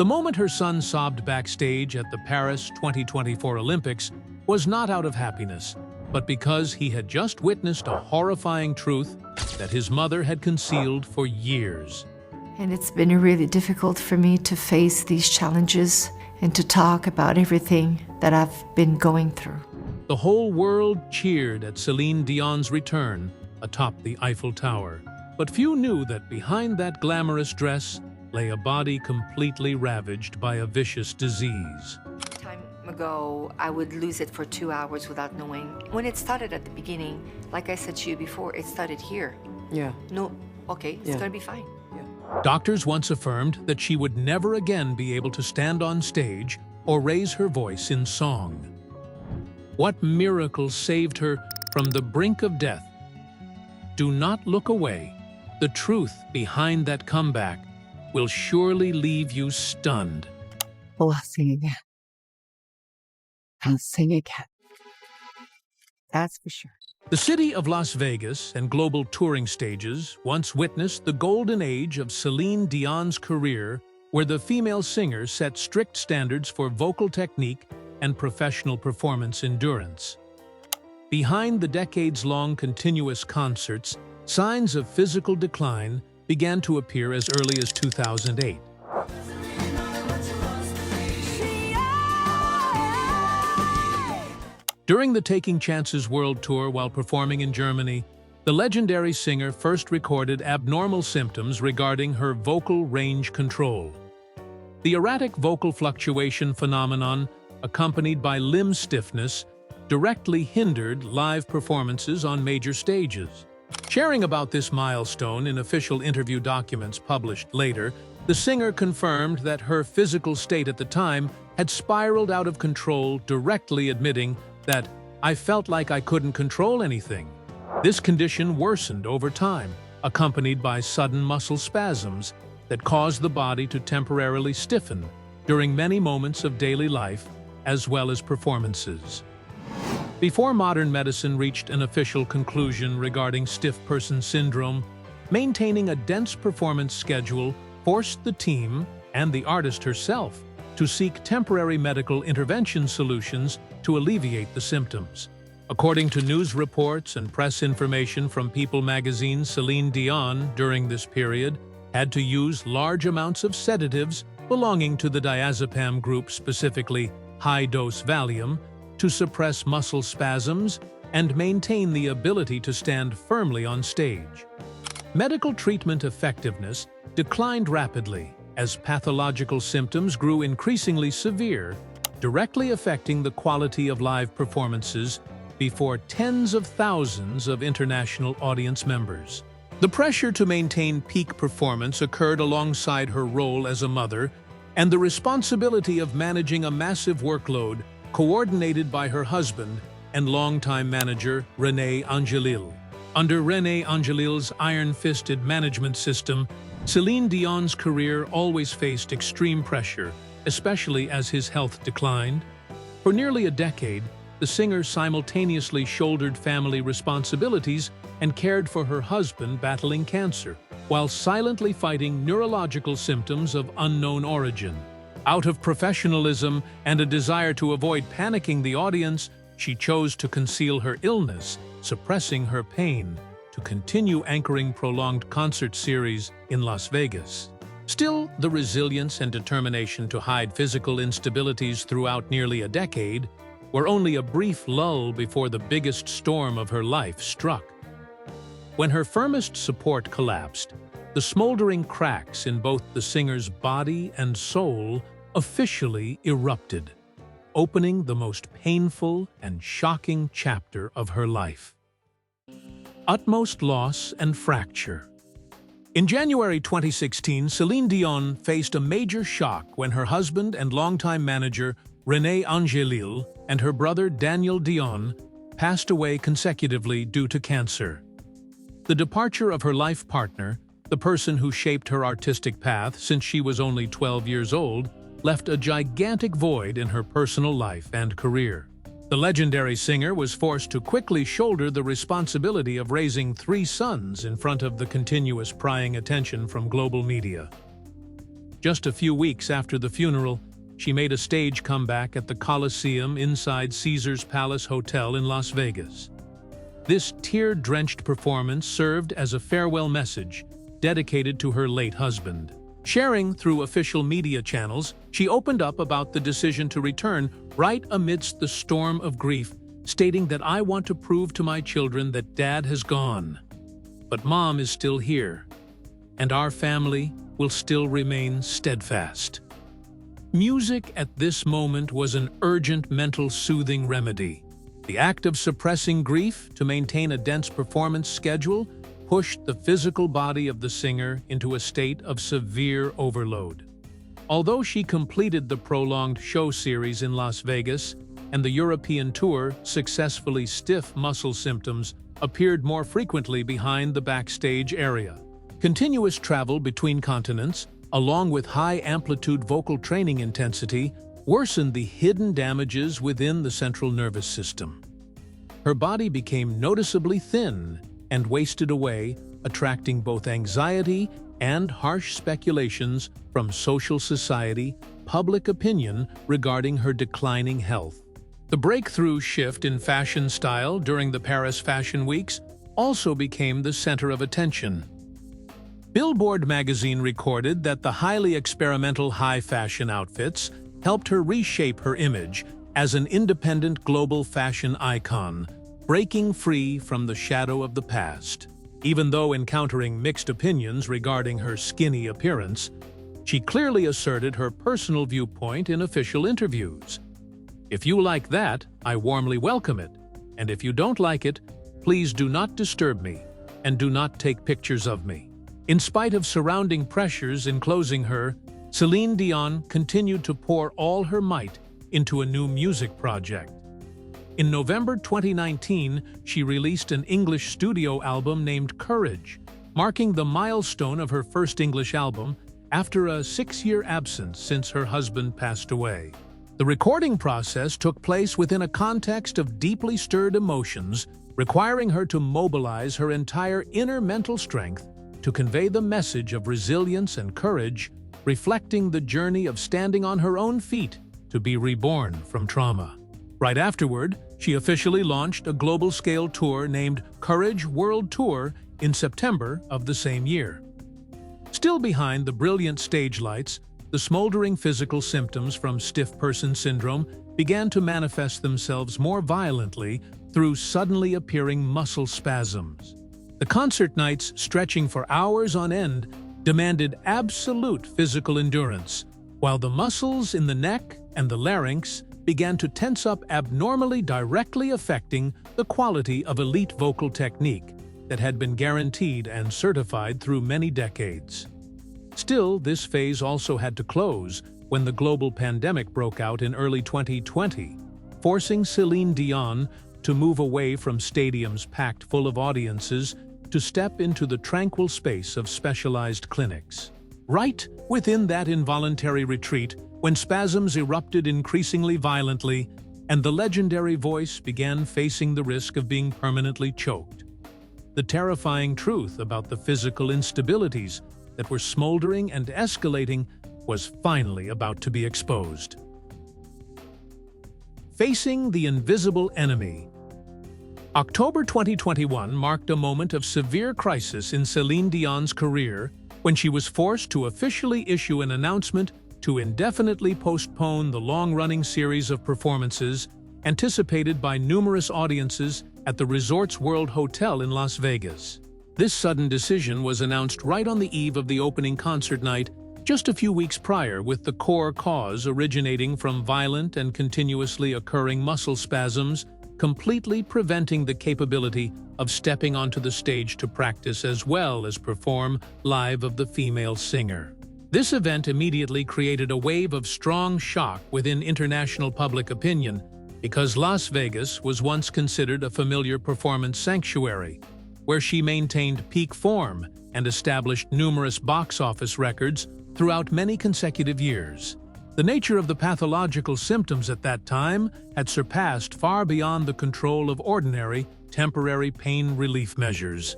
The moment her son sobbed backstage at the Paris 2024 Olympics was not out of happiness, but because he had just witnessed a horrifying truth that his mother had concealed for years. And it's been really difficult for me to face these challenges and to talk about everything that I've been going through. The whole world cheered at Celine Dion's return atop the Eiffel Tower, but few knew that behind that glamorous dress lay a body completely ravaged by a vicious disease. Time ago, I would lose it for 2 hours without knowing. When it started at the beginning, like I said to you before, it started here. Yeah. No, okay, it's gonna be fine. Doctors once affirmed that she would never again be able to stand on stage or raise her voice in song. What miracle saved her from the brink of death? Do not look away. The truth behind that comeback will surely leave you stunned. Oh, I'll sing again. I'll sing again. That's for sure. The city of Las Vegas and global touring stages once witnessed the golden age of Celine Dion's career, where the female singer set strict standards for vocal technique and professional performance endurance. Behind the decades-long continuous concerts, signs of physical decline began to appear as early as 2008. During the Taking Chances World Tour while performing in Germany, the legendary singer first recorded abnormal symptoms regarding her vocal range control. The erratic vocal fluctuation phenomenon, accompanied by limb stiffness, directly hindered live performances on major stages. Sharing about this milestone in official interview documents published later, the singer confirmed that her physical state at the time had spiraled out of control, directly admitting that "I felt like I couldn't control anything." This condition worsened over time, accompanied by sudden muscle spasms that caused the body to temporarily stiffen during many moments of daily life as well as performances. Before modern medicine reached an official conclusion regarding stiff person syndrome, maintaining a dense performance schedule forced the team and the artist herself to seek temporary medical intervention solutions to alleviate the symptoms. According to news reports and press information from People magazine, Celine Dion, during this period, had to use large amounts of sedatives belonging to the diazepam group, specifically high-dose Valium, to suppress muscle spasms and maintain the ability to stand firmly on stage. Medical treatment effectiveness declined rapidly as pathological symptoms grew increasingly severe, directly affecting the quality of live performances before tens of thousands of international audience members. The pressure to maintain peak performance occurred alongside her role as a mother and the responsibility of managing a massive workload coordinated by her husband and longtime manager, René Angelil. Under René Angelil's iron-fisted management system, Celine Dion's career always faced extreme pressure, especially as his health declined. For nearly a decade, the singer simultaneously shouldered family responsibilities and cared for her husband battling cancer, while silently fighting neurological symptoms of unknown origin. Out of professionalism and a desire to avoid panicking the audience, she chose to conceal her illness, suppressing her pain, to continue anchoring prolonged concert series in Las Vegas. Still, the resilience and determination to hide physical instabilities throughout nearly a decade were only a brief lull before the biggest storm of her life struck. When her firmest support collapsed, the smoldering cracks in both the singer's body and soul officially erupted, opening the most painful and shocking chapter of her life. Utmost loss and fracture. In January 2016, Celine Dion faced a major shock when her husband and longtime manager, René Angelil, and her brother Daniel Dion passed away consecutively due to cancer. The departure of her life partner, the person who shaped her artistic path since she was only 12 years old, left a gigantic void in her personal life and career. The legendary singer was forced to quickly shoulder the responsibility of raising 3 sons in front of the continuous prying attention from global media. Just a few weeks after the funeral, she made a stage comeback at the Coliseum inside Caesar's Palace Hotel in Las Vegas. This tear-drenched performance served as a farewell message dedicated to her late husband. Sharing through official media channels, she opened up about the decision to return right amidst the storm of grief, stating that "I want to prove to my children that Dad has gone, but Mom is still here, and our family will still remain steadfast." Music at this moment was an urgent mental soothing remedy. The act of suppressing grief to maintain a dense performance schedule pushed the physical body of the singer into a state of severe overload. Although she completed the prolonged show series in Las Vegas and the European tour successfully, stiff muscle symptoms appeared more frequently behind the backstage area. Continuous travel between continents, along with high-amplitude vocal training intensity, worsened the hidden damages within the central nervous system. Her body became noticeably thin and wasted away, attracting both anxiety and harsh speculations from social society, public opinion regarding her declining health. The breakthrough shift in fashion style during the Paris Fashion Weeks also became the center of attention. Billboard magazine recorded that the highly experimental high-fashion outfits helped her reshape her image as an independent global fashion icon, breaking free from the shadow of the past. Even though encountering mixed opinions regarding her skinny appearance, she clearly asserted her personal viewpoint in official interviews. "If you like that, I warmly welcome it, and if you don't like it, please do not disturb me, and do not take pictures of me." In spite of surrounding pressures enclosing her, Celine Dion continued to pour all her might into a new music project. In November 2019, she released an English studio album named Courage, marking the milestone of her first English album after a 6-year absence since her husband passed away. The recording process took place within a context of deeply stirred emotions, requiring her to mobilize her entire inner mental strength to convey the message of resilience and courage, reflecting the journey of standing on her own feet to be reborn from trauma. Right afterward, she officially launched a global-scale tour named Courage World Tour in September of the same year. Still behind the brilliant stage lights, the smoldering physical symptoms from stiff person syndrome began to manifest themselves more violently through suddenly appearing muscle spasms. The concert nights, stretching for hours on end, demanded absolute physical endurance, while the muscles in the neck and the larynx began to tense up abnormally, directly affecting the quality of elite vocal technique that had been guaranteed and certified through many decades. Still, this phase also had to close when the global pandemic broke out in early 2020, forcing Celine Dion to move away from stadiums packed full of audiences to step into the tranquil space of specialized clinics. Right within that involuntary retreat, when spasms erupted increasingly violently and the legendary voice began facing the risk of being permanently choked, the terrifying truth about the physical instabilities that were smoldering and escalating was finally about to be exposed. Facing the invisible enemy. October 2021 marked a moment of severe crisis in Celine Dion's career when she was forced to officially issue an announcement to indefinitely postpone the long-running series of performances anticipated by numerous audiences at the Resorts World Hotel in Las Vegas. This sudden decision was announced right on the eve of the opening concert night, just a few weeks prior, with the core cause originating from violent and continuously occurring muscle spasms, completely preventing the capability of stepping onto the stage to practice as well as perform live of the female singer. This event immediately created a wave of strong shock within international public opinion, because Las Vegas was once considered a familiar performance sanctuary, where she maintained peak form and established numerous box office records throughout many consecutive years. The nature of the pathological symptoms at that time had surpassed far beyond the control of ordinary, temporary pain relief measures.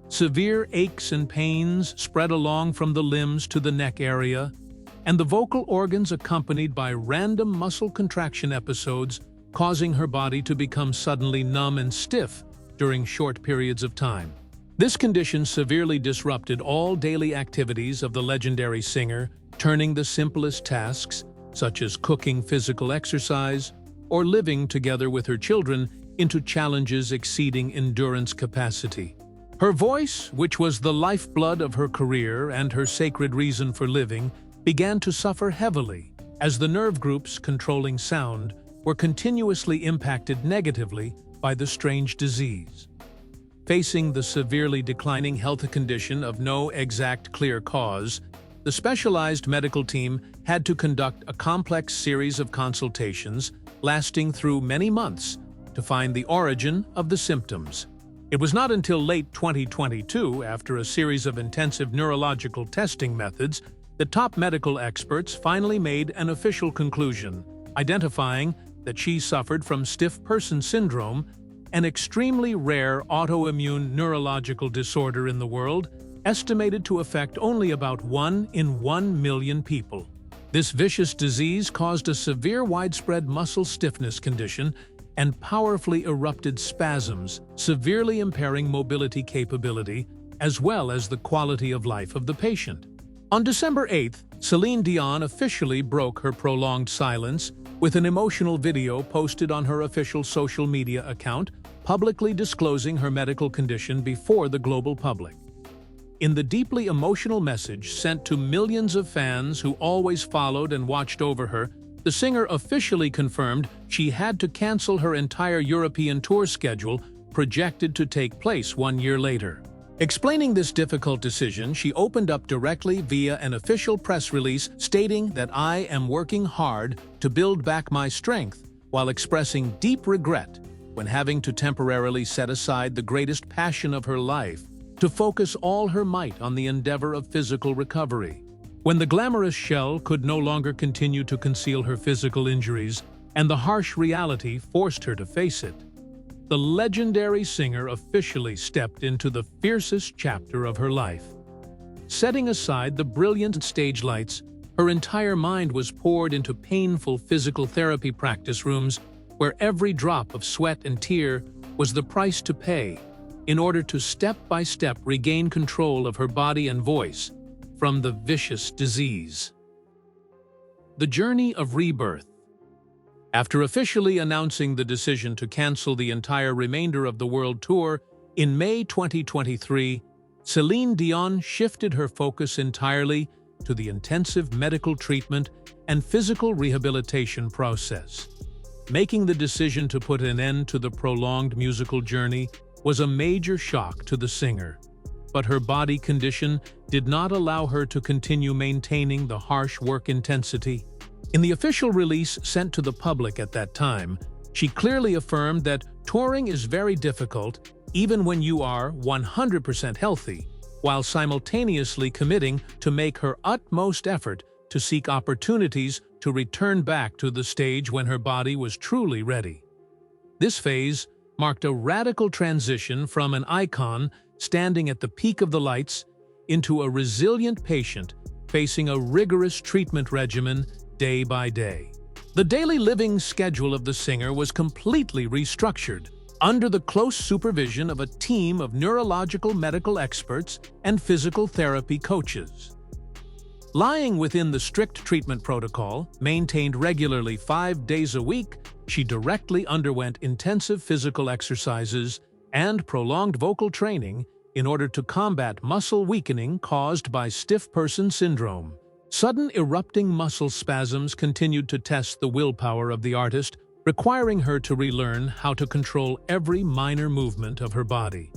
Severe aches and pains spread along from the limbs to the neck area, and the vocal organs accompanied by random muscle contraction episodes, causing her body to become suddenly numb and stiff during short periods of time. This condition severely disrupted all daily activities of the legendary singer, turning the simplest tasks, such as cooking, physical exercise, or living together with her children, into challenges exceeding endurance capacity. Her voice, which was the lifeblood of her career and her sacred reason for living, began to suffer heavily as the nerve groups controlling sound were continuously impacted negatively by the strange disease. Facing the severely declining health condition of no exact clear cause, the specialized medical team had to conduct a complex series of consultations lasting through many months to find the origin of the symptoms. It was not until late 2022, after a series of intensive neurological testing methods, that top medical experts finally made an official conclusion, identifying that she suffered from stiff person syndrome, an extremely rare autoimmune neurological disorder in the world, estimated to affect only about 1 in 1 million people. This vicious disease caused a severe widespread muscle stiffness condition and powerfully erupted spasms, severely impairing mobility capability, as well as the quality of life of the patient. On December 8th, Celine Dion officially broke her prolonged silence with an emotional video posted on her official social media account, publicly disclosing her medical condition before the global public. In the deeply emotional message sent to millions of fans who always followed and watched over her, the singer officially confirmed she had to cancel her entire European tour schedule, projected to take place 1 year later. Explaining this difficult decision, she opened up directly via an official press release stating that "I am working hard to build back my strength," while expressing deep regret when having to temporarily set aside the greatest passion of her life to focus all her might on the endeavor of physical recovery. When the glamorous shell could no longer continue to conceal her physical injuries and the harsh reality forced her to face it, the legendary singer officially stepped into the fiercest chapter of her life. Setting aside the brilliant stage lights, her entire mind was poured into painful physical therapy practice rooms where every drop of sweat and tear was the price to pay in order to step-by-step regain control of her body and voice from the vicious disease. The journey of rebirth. After officially announcing the decision to cancel the entire remainder of the world tour in May 2023, Celine Dion shifted her focus entirely to the intensive medical treatment and physical rehabilitation process. Making the decision to put an end to the prolonged musical journey was a major shock to the singer, but her body condition did not allow her to continue maintaining the harsh work intensity. In the official release sent to the public at that time, she clearly affirmed that touring is very difficult even when you are 100% healthy, while simultaneously committing to make her utmost effort to seek opportunities to return back to the stage when her body was truly ready. This phase marked a radical transition from an icon standing at the peak of the lights into a resilient patient facing a rigorous treatment regimen day by day. The daily living schedule of the singer was completely restructured under the close supervision of a team of neurological medical experts and physical therapy coaches. Lying within the strict treatment protocol, maintained regularly 5 days a week, she directly underwent intensive physical exercises and prolonged vocal training in order to combat muscle weakening caused by stiff person syndrome. Sudden erupting muscle spasms continued to test the willpower of the artist, requiring her to relearn how to control every minor movement of her body.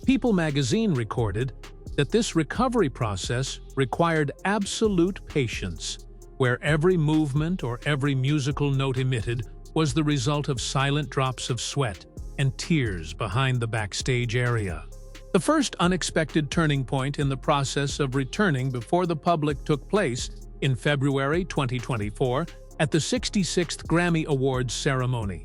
People magazine recorded that this recovery process required absolute patience, where every movement or every musical note emitted was the result of silent drops of sweat and tears behind the backstage area. The first unexpected turning point in the process of returning before the public took place in February 2024 at the 66th Grammy Awards ceremony.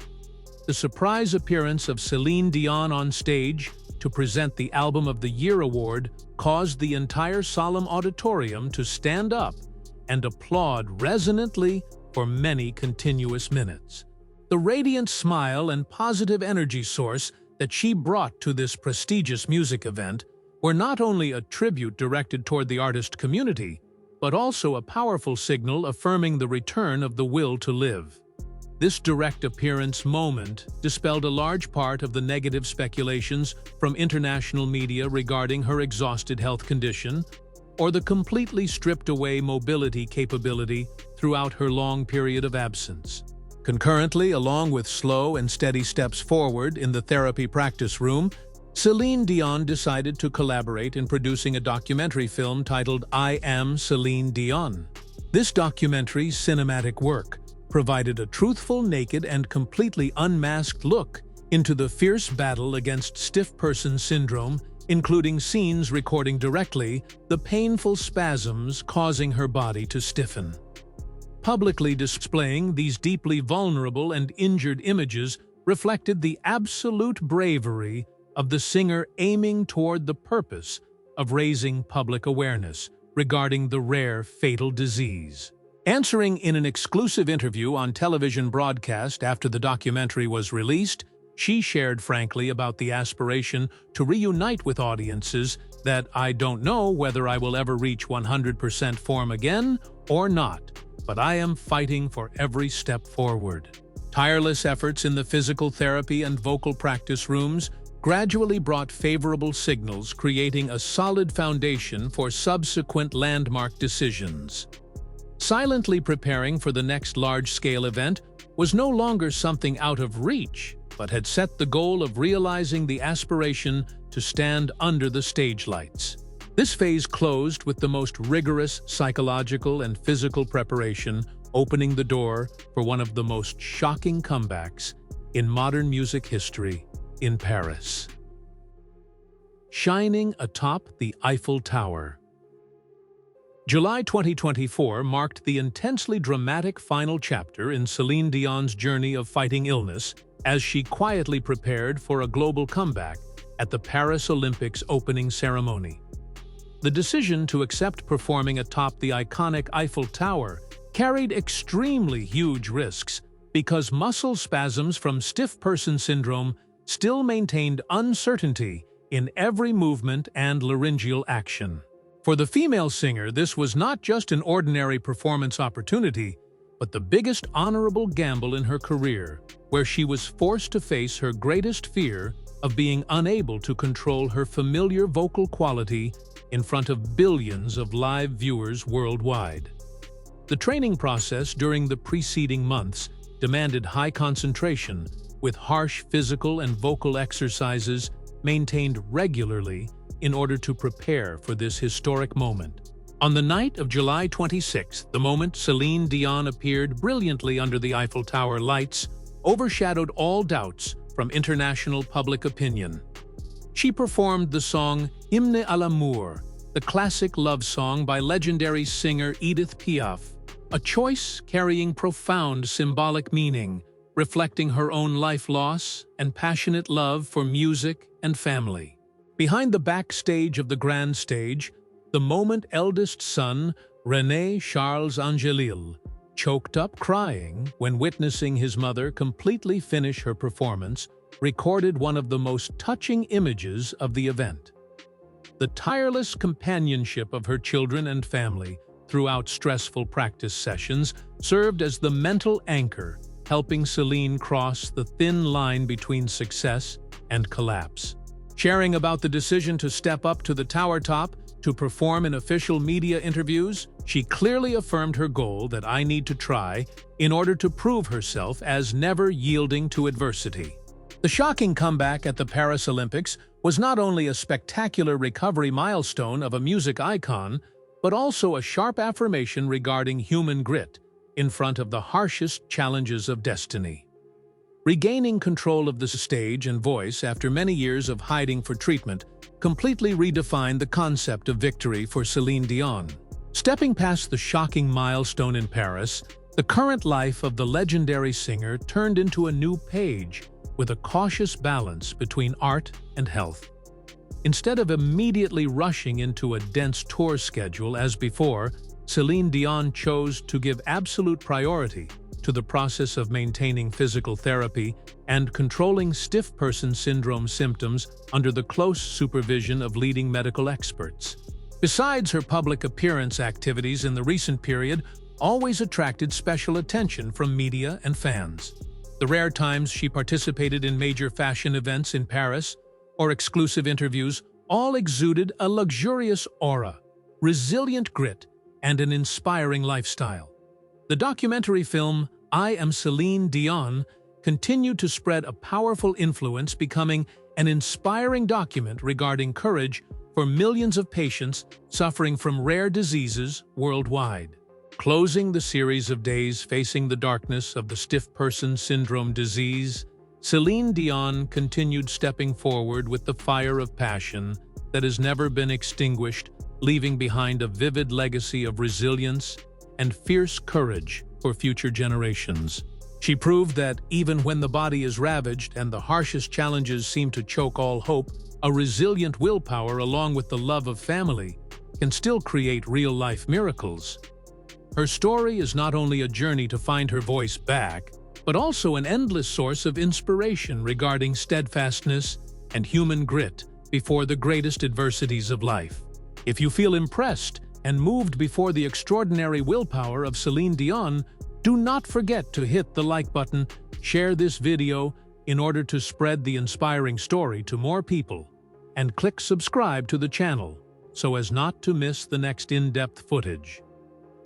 The surprise appearance of Celine Dion on stage to present the Album of the Year award caused the entire solemn auditorium to stand up and applaud resonantly for many continuous minutes. The radiant smile and positive energy source that she brought to this prestigious music event were not only a tribute directed toward the artist community, but also a powerful signal affirming the return of the will to live. This direct appearance moment dispelled a large part of the negative speculations from international media regarding her exhausted health condition or the completely stripped-away mobility capability throughout her long period of absence. Concurrently, along with slow and steady steps forward in the therapy practice room, Celine Dion decided to collaborate in producing a documentary film titled I Am Celine Dion. This documentary cinematic work provided a truthful, naked, and completely unmasked look into the fierce battle against stiff person syndrome, including scenes recording directly the painful spasms causing her body to stiffen. Publicly displaying these deeply vulnerable and injured images reflected the absolute bravery of the singer, aiming toward the purpose of raising public awareness regarding the rare fatal disease. Answering in an exclusive interview on television broadcast after the documentary was released, she shared frankly about the aspiration to reunite with audiences that I don't know whether I will ever reach 100% form again or not, but I am fighting for every step forward. Tireless efforts in the physical therapy and vocal practice rooms gradually brought favorable signals, creating a solid foundation for subsequent landmark decisions. Silently preparing for the next large-scale event was no longer something out of reach, but had set the goal of realizing the aspiration to stand under the stage lights. This phase closed with the most rigorous psychological and physical preparation, opening the door for one of the most shocking comebacks in modern music history in Paris. Shining atop the Eiffel Tower. July 2024 marked the intensely dramatic final chapter in Celine Dion's journey of fighting illness as she quietly prepared for a global comeback at the Paris Olympics opening ceremony. The decision to accept performing atop the iconic Eiffel Tower carried extremely huge risks because muscle spasms from stiff person syndrome still maintained uncertainty in every movement and laryngeal action. For the female singer, this was not just an ordinary performance opportunity, but the biggest honorable gamble in her career, where she was forced to face her greatest fear of being unable to control her familiar vocal quality in front of billions of live viewers worldwide. The training process during the preceding months demanded high concentration, with harsh physical and vocal exercises maintained regularly in order to prepare for this historic moment. On the night of July 26, the moment Celine Dion appeared brilliantly under the Eiffel Tower lights overshadowed all doubts from international public opinion. She performed the song Hymne à l'amour, the classic love song by legendary singer Edith Piaf, a choice carrying profound symbolic meaning, reflecting her own life loss and passionate love for music and family. Behind the backstage of the grand stage, the moment eldest son, René Charles Angelil, choked up crying when witnessing his mother completely finish her performance, recorded one of the most touching images of the event. The tireless companionship of her children and family throughout stressful practice sessions served as the mental anchor, helping Celine cross the thin line between success and collapse. Sharing about the decision to step up to the tower top to perform in official media interviews, she clearly affirmed her goal that I need to try in order to prove herself as never yielding to adversity. The shocking comeback at the Paris Olympics was not only a spectacular recovery milestone of a music icon, but also a sharp affirmation regarding human grit in front of the harshest challenges of destiny. Regaining control of the stage and voice after many years of hiding for treatment completely redefined the concept of victory for Celine Dion. Stepping past the shocking milestone in Paris, the current life of the legendary singer turned into a new page with a cautious balance between art and health. Instead of immediately rushing into a dense tour schedule as before, Celine Dion chose to give absolute priority to the process of maintaining physical therapy and controlling stiff person syndrome symptoms under the close supervision of leading medical experts. Besides, her public appearance activities in the recent period always attracted special attention from media and fans. The rare times she participated in major fashion events in Paris or exclusive interviews all exuded a luxurious aura, resilient grit, and an inspiring lifestyle. The documentary film I Am Celine Dion continued to spread a powerful influence, becoming an inspiring document regarding courage for millions of patients suffering from rare diseases worldwide. Closing the series of days facing the darkness of the stiff person syndrome disease, Celine Dion continued stepping forward with the fire of passion that has never been extinguished, leaving behind a vivid legacy of resilience and fierce courage for future generations. She proved that even when the body is ravaged and the harshest challenges seem to choke all hope, a resilient willpower along with the love of family can still create real-life miracles. Her story is not only a journey to find her voice back, but also an endless source of inspiration regarding steadfastness and human grit before the greatest adversities of life. If you feel impressed and moved before the extraordinary willpower of Celine Dion, do not forget to hit the like button, share this video in order to spread the inspiring story to more people, and click subscribe to the channel so as not to miss the next in-depth footage.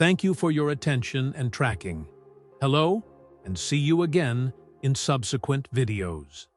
Thank you for your attention and tracking. Hello, and see you again in subsequent videos.